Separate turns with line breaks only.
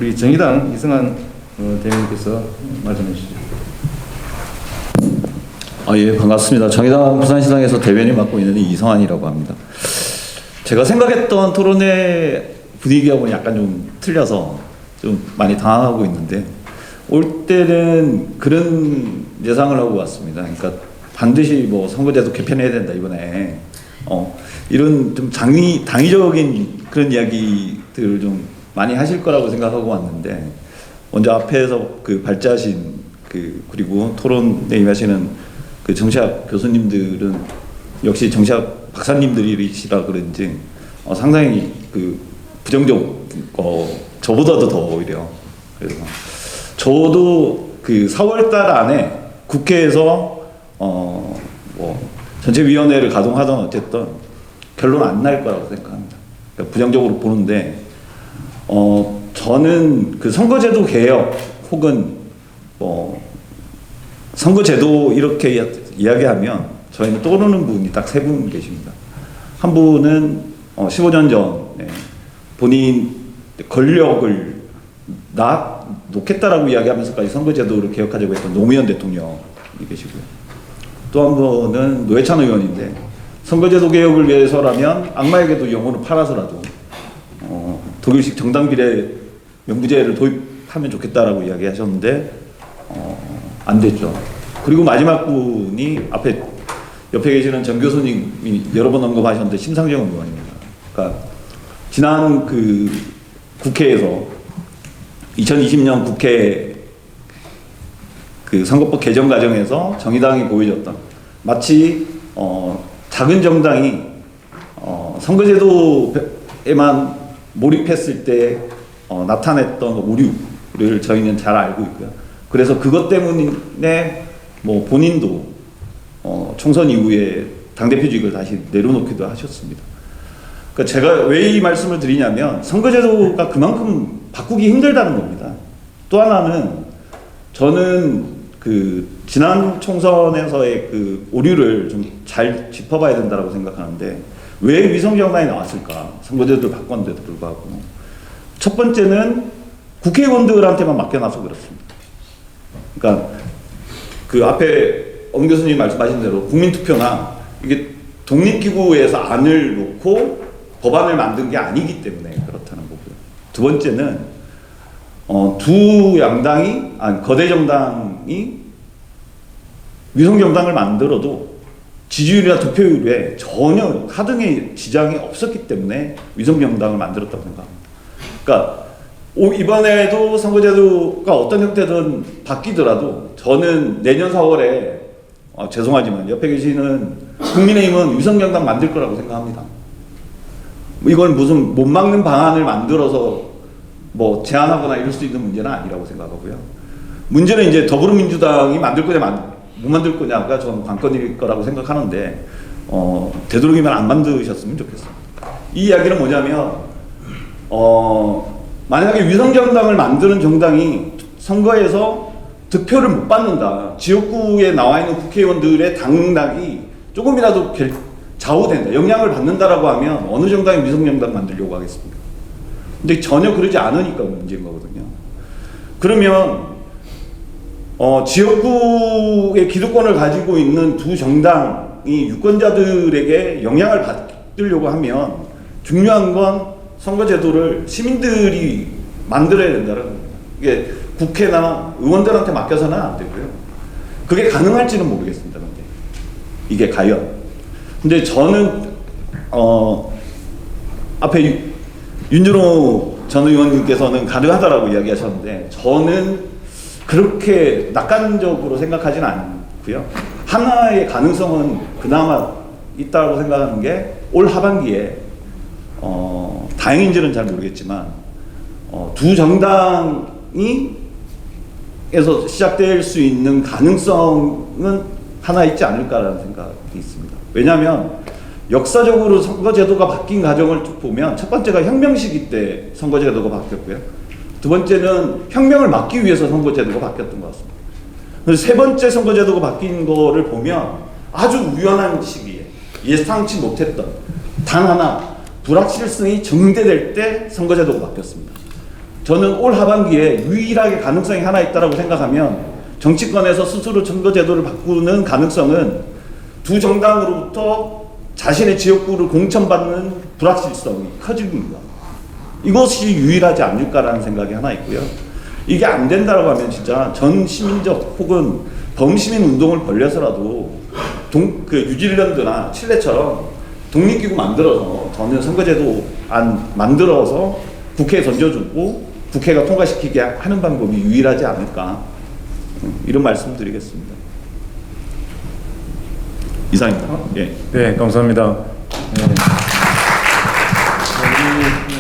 우리 정의당 이승환 대변인께서 말씀해 주시죠.
예, 반갑습니다. 정의당 부산시당에서 대변인 맡고 있는 이성환이라고 합니다. 제가 생각했던 토론회 분위기하고는 약간 좀 틀려서 좀 많이 당황하고 있는데, 올 때는 그런 예상을 하고 왔습니다. 그러니까 반드시 뭐 선거제도 개편해야 된다 이번에, 이런 좀 당위적인 그런 이야기들을 좀 많이 하실 거라고 생각하고 왔는데, 먼저 앞에서 그 발제하신 그리고 토론에 임하시는 그 정치학 교수님들은 역시 정치학 박사님들이시라 그런지 상당히 그 부정적, 저보다도 더 오히려. 그래서 저도 그 4월달 안에 국회에서 뭐 전체위원회를 가동하든 어쨌든 결론 안 날 거라고 생각합니다. 그러니까 부정적으로 보는데, 저는 그 선거제도 개혁 혹은 선거제도 이렇게 이야기하면 저희는 떠오르는 분이 딱 세 분 계십니다. 한 분은 15년 전에 본인 권력을 놓겠다라고 이야기하면서까지 선거제도를 개혁하자고 했던 노무현 대통령이 계시고요. 또 한 분은 노회찬 의원인데, 선거제도 개혁을 위해서라면 악마에게도 영혼을 팔아서라도 독일식 정당비례 명부제를 도입하면 좋겠다라고 이야기하셨는데 안 됐죠. 그리고 마지막 분이 옆에 계시는 정 교수님이 여러 번 언급하셨는데 심상정 의원입니다. 그러니까 지난 그 국회에서 2020년 국회 그 선거법 개정 과정에서 정의당이 보여줬던 마치 작은 정당이 선거제도에만 몰입했을 때 나타냈던 오류를 저희는 잘 알고 있고요. 그래서 그것 때문에 뭐 본인도 총선 이후에 당대표직을 다시 내려놓기도 하셨습니다. 그러니까 제가 왜 이 말씀을 드리냐면, 선거제도가 그만큼 바꾸기 힘들다는 겁니다. 또 하나는 저는 그 지난 총선에서의 그 오류를 좀 잘 짚어봐야 된다고 생각하는데, 왜 위성정당이 나왔을까? 선거제도를 바꿨는데도 불구하고. 첫 번째는 국회의원들한테만 맡겨놔서 그렇습니다. 그러니까 그 앞에 엄 교수님 말씀하신 대로 국민투표나 이게 독립기구에서 안을 놓고 법안을 만든 게 아니기 때문에 그렇다는 거고요. 두 번째는 두 양당이, 거대 정당이 위성정당을 만들어도 지지율이나 득표율에 전혀 하등의 지장이 없었기 때문에 위성정당을 만들었다고 생각합니다. 그러니까 이번에도 선거제도가 어떤 형태든 바뀌더라도 저는 내년 4월에 죄송하지만 옆에 계시는 국민의힘은 위성정당 만들 거라고 생각합니다. 이건 무슨 못 막는 방안을 만들어서 뭐 제안하거나 이럴 수 있는 문제는 아니라고 생각하고요. 문제는 이제 더불어민주당이 만들 거냐 못 만들 거냐가 저는 관건일 거라고 생각하는데, 되도록이면 안 만드셨으면 좋겠습니다. 이 이야기는 뭐냐면, 만약에 위성정당을 만드는 정당이 선거에서 득표를 못 받는다, 지역구에 나와 있는 국회의원들의 당락이 조금이라도 좌우된다, 영향을 받는다라고 하면 어느 정당이 위성정당 만들려고 하겠습니까? 근데 전혀 그러지 않으니까 문제인 거거든요. 그러면 지역구의 기득권을 가지고 있는 두 정당이 유권자들에게 영향을 받으려고 하면 중요한 건 선거제도를 시민들이 만들어야 된다는 겁니다. 이게 국회나 의원들한테 맡겨서는 안 되고요. 그게 가능할지는 모르겠습니다. 근데 이게 과연. 근데 저는 앞에 윤준호 전 의원님께서는 가능하다라고 이야기하셨는데, 저는 그렇게 낙관적으로 생각하지는 않고요. 하나의 가능성은 그나마 있다고 생각하는 게, 올 하반기에 다행인지는 잘 모르겠지만 두 정당이 에서 시작될 수 있는 가능성은 하나 있지 않을까라는 생각이 있습니다. 왜냐하면 역사적으로 선거제도가 바뀐 과정을 쭉 보면, 첫 번째가 혁명 시기 때 선거제도가 바뀌었고요. 두 번째는 혁명을 막기 위해서 선거제도가 바뀌었던 것 같습니다. 그래서 세 번째 선거제도가 바뀐 거를 보면 아주 우연한 시기에 예상치 못했던 단 하나 불확실성이 증대될 때 선거제도가 바뀌었습니다. 저는 올 하반기에 유일하게 가능성이 하나 있다라고 생각하면 정치권에서 스스로 선거제도를 바꾸는 가능성은 두 정당으로부터 자신의 지역구를 공천받는 불확실성이 커집니다. 이것이 유일하지 않을까라는 생각이 하나 있고요. 이게 안 된다고 하면 진짜 전 시민적 혹은 범시민 운동을 벌려서라도 그 뉴질랜드나 칠레처럼 독립기구 만들어서 저는 선거제도 안 만들어서 국회에 던져주고 국회가 통과시키게 하는 방법이 유일하지 않을까, 이런 말씀드리겠습니다. 이상입니다. 예.
네, 감사합니다. 네.